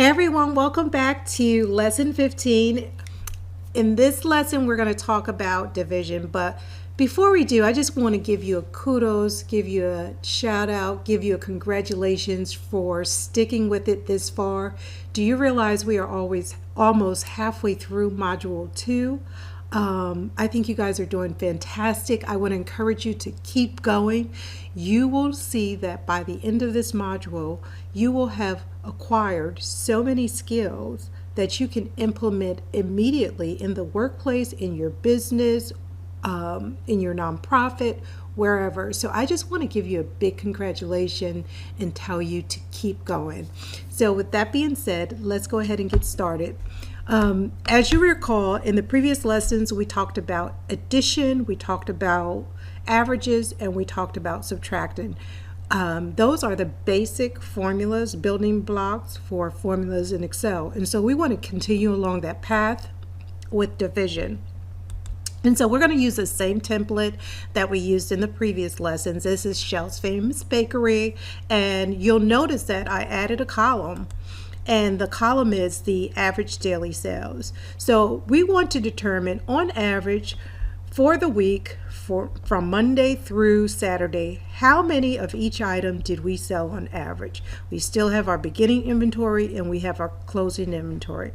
everyone, welcome back to lesson 15. In this lesson, we're going to talk about division, but before we do, I just want to give you a kudos, give you a shout out, give you a congratulations for sticking with it this far. Do you realize we are almost halfway through module 2? I think you guys are doing fantastic. I want to encourage you to keep going. You will see that by the end of this module, you will have acquired so many skills that you can implement immediately in the workplace, in your business, in your nonprofit, wherever. So I just want to give you a big congratulations and tell you to keep going. So with that being said, let's go ahead and get started. As you recall, in the previous lessons, we talked about addition, we talked about averages, and we talked about subtracting. Those are the basic formulas, building blocks for formulas in Excel. And so we want to continue along that path with division. And so we're going to use the same template that we used in the previous lessons. This is Shell's Famous Bakery, and you'll notice that I added a column. And the column is the average daily sales. So we want to determine on average for the week from Monday through Saturday, how many of each item did we sell on average? We still have our beginning inventory and we have our closing inventory.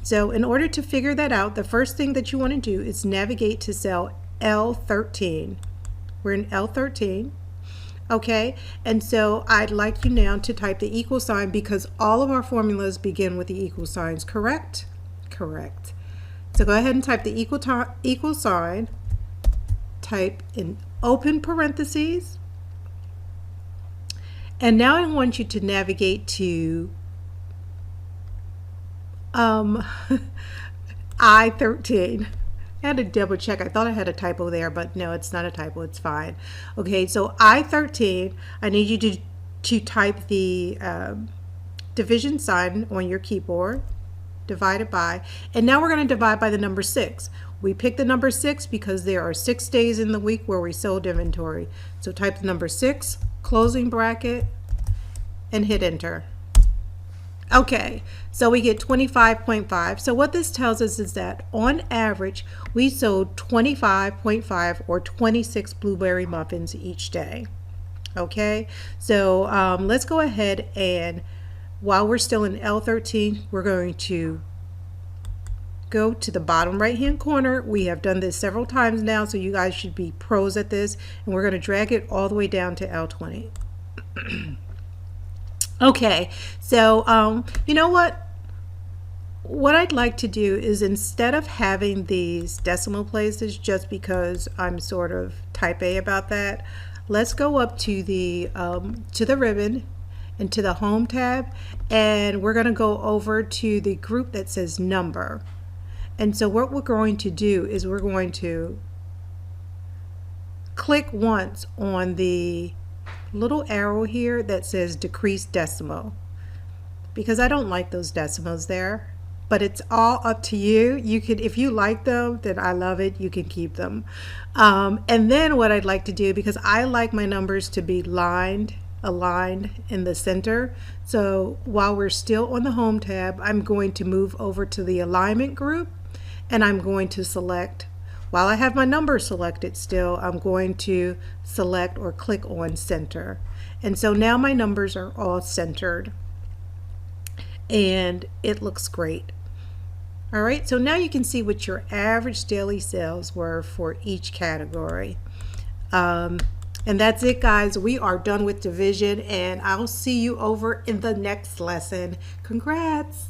So in order to figure that out, the first thing that you want to do is navigate to cell L13. We're in L13. Okay, and so I'd like you now to type the equal sign because all of our formulas begin with the equal signs, correct? Correct. So go ahead and type the equal sign, type in open parentheses, and now I want you to navigate to I13. I had to double check. I thought I had a typo there, but no, it's not a typo. It's fine. Okay, so I13, I need you to type the division sign on your keyboard, divided by, and now we're going to divide by the number 6. We picked the number 6 because there are 6 days in the week where we sold inventory. So type the number 6, closing bracket, and hit enter. Okay, so we get 25.5. So what this tells us is that on average, we sold 25.5 or 26 blueberry muffins each day. Okay, so let's go ahead and while we're still in L13, we're going to go to the bottom right hand corner. We have done this several times now, so you guys should be pros at this, and we're going to drag it all the way down to L20. Okay, so you know what? What I'd like to do is instead of having these decimal places, just because I'm sort of type A about that, let's go up to the ribbon and to the Home tab, and we're going to go over to the group that says Number. And so what we're going to do is we're going to click once on the little arrow here that says decrease decimal, because I don't like those decimals there, but it's all up to you. You can, if you like them, then I love it, you can keep them. And then what I'd like to do, because I like my numbers to be aligned in the center, so while we're still on the Home tab, I'm going to move over to the alignment group, and I'm going to select, while I have my number selected still, I'm going to select or click on center. And so now my numbers are all centered and it looks great. All right, so now you can see what your average daily sales were for each category. And that's it, guys. We are done with division, and I'll see you over in the next lesson. Congrats.